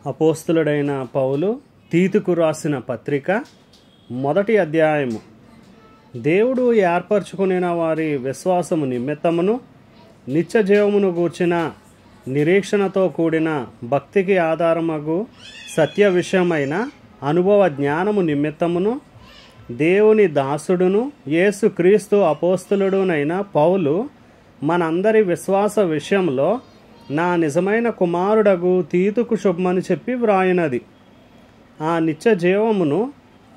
అపోస్తలుడైన పౌలు తీతుకు రాసిన పత్రిక 1వ అధ్యాయము. దేవుడు ఏర్పరచుకునిన వారి విశ్వాసము నిమిత్తమును నిత్య జీవమును గూర్చిన నిరీక్షణతో కూడిన భక్తికి ఆధారమగు సత్య విషయమైన అనుభవ జ్ఞానము నిమిత్తమును దేవుని దాసుడును యేసు క్రీస్తు అపోస్తలుడునైన పౌలు మనందరి విశ్వాస విషయంలో నా నిజమైన కుమారుడగు తీతుకు శుభమని చెప్పి వ్రాయినది. ఆ నిత్య జీవమును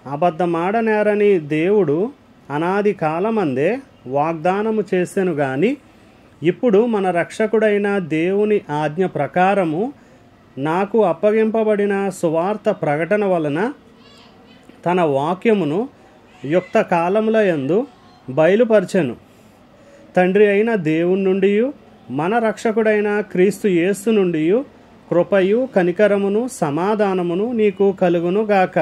అబద్ధమాడనేరని దేవుడు అనాది కాలమందే వాగ్దానము చేసెను గాని ఇప్పుడు మన రక్షకుడైన దేవుని ఆజ్ఞ ప్రకారము నాకు అప్పగింపబడిన సువార్త ప్రకటన వలన తన వాక్యమును యుక్త కాలముల యందు బయలుపరచెను. తండ్రి అయిన దేవుని నుండి మన రక్షకుడైన క్రీస్తు యేసు నుండి కృపయు కనికరమును సమాధానమును నీకు కలుగును గాక.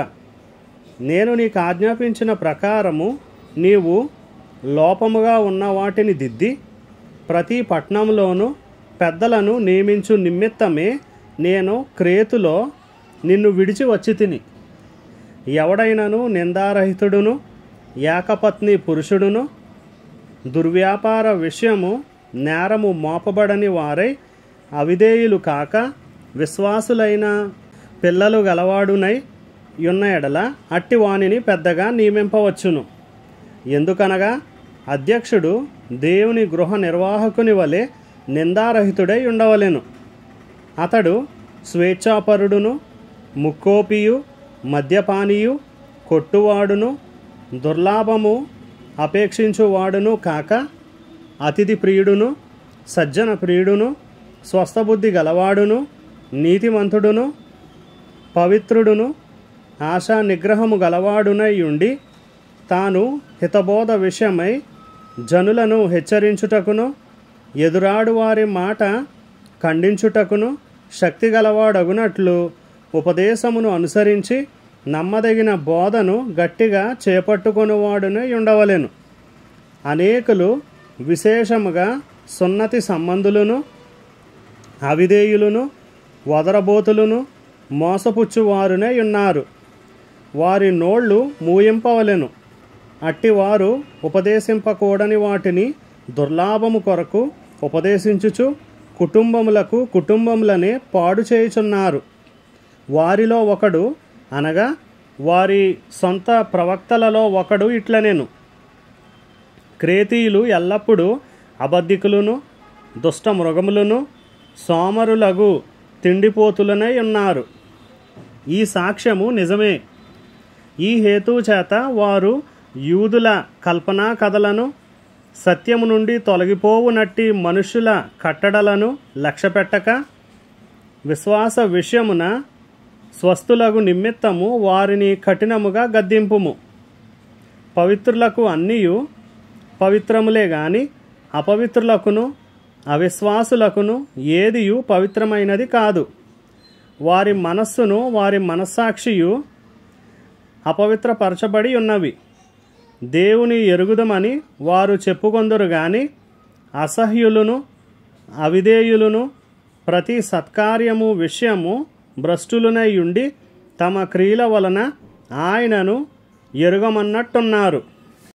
నేను నీకు ఆజ్ఞాపించిన ప్రకారము నీవు లోపముగా ఉన్న వాటిని దిద్ది ప్రతి పట్టణంలోనూ పెద్దలను నియమించు నిమిత్తమే నేను క్రేతులో నిన్ను విడిచి వచ్చి తిని. ఎవడైనను నిందారహితుడును ఏకపత్ని పురుషుడును దుర్వ్యాపార విషయము నేరము మోపబడని వారై అవిధేయులు కాక విశ్వాసులైన పిల్లలు గలవాడునై ఉన్న ఎడల అట్టి వానిని పెద్దగా నియమింపవచ్చును. ఎందుకనగా అధ్యక్షుడు దేవుని గృహ నిర్వాహకుని వలె నిందారహితుడై ఉండవలెను. అతడు స్వేచ్ఛాపరుడును ముక్కోపియు మద్యపానీయు కొట్టువాడును దుర్లాభము అపేక్షించువాడును కాక అతిథి ప్రియుడును సజ్జన ప్రియుడును స్వస్థబుద్ధి గలవాడును నీతిమంతుడును పవిత్రుడును ఆశా నిగ్రహము గలవాడునై ఉండి తాను హితబోధ విషయమై జనులను హెచ్చరించుటకును ఎదురాడు వారి మాట ఖండించుటకును శక్తి గలవాడగునట్లు ఉపదేశమును అనుసరించి నమ్మదగిన బోధను గట్టిగా చేపట్టుకొనివాడునై ఉండవలెను. అనేకులు విశేషముగా సున్నతి సంబంధులను అవిధేయులను వదరబోతులను మోసపుచ్చువారునే ఉన్నారు. వారి నోళ్ళు మూయింపవలెను. అట్టివారు ఉపదేశింపకూడని వాటిని దుర్లాభము కొరకు ఉపదేశించుచు కుటుంబములనే పాడు చేయుచున్నారు. వారిలో ఒకడు అనగా వారి సొంత ప్రవక్తలలో ఒకడు ఇట్లనెను, క్రేతీయులు ఎల్లప్పుడూ అబద్ధికులను దుష్ట మృగములను సోమరులగు తిండిపోతులనై ఉన్నారు. ఈ సాక్ష్యము నిజమే. ఈ హేతువు చేత వారు యూదుల కల్పనా కథలను సత్యము నుండి తొలగిపోవునట్టి మనుషుల కట్టడలను లక్ష్యపెట్టక విశ్వాస విషయమున స్వస్థులగు నిమిత్తము వారిని కఠినముగా గద్దింపుము. పవిత్రులకు అన్నియు పవిత్రములే గాని అపవిత్రులకును అవిశ్వాసులకును ఏదియు పవిత్రమైనది కాదు. వారి మనస్సును వారి మనస్సాక్షియు అపవిత్రపరచబడి ఉన్నవి. దేవుని ఎరుగుదమని వారు చెప్పుకొందురు గాని అసహ్యులను అవిధేయులను ప్రతి సత్కార్యము విషయము భ్రష్టులునై ఉండి తమ క్రియల వలన ఆయనను ఎరుగమన్నట్టున్నారు.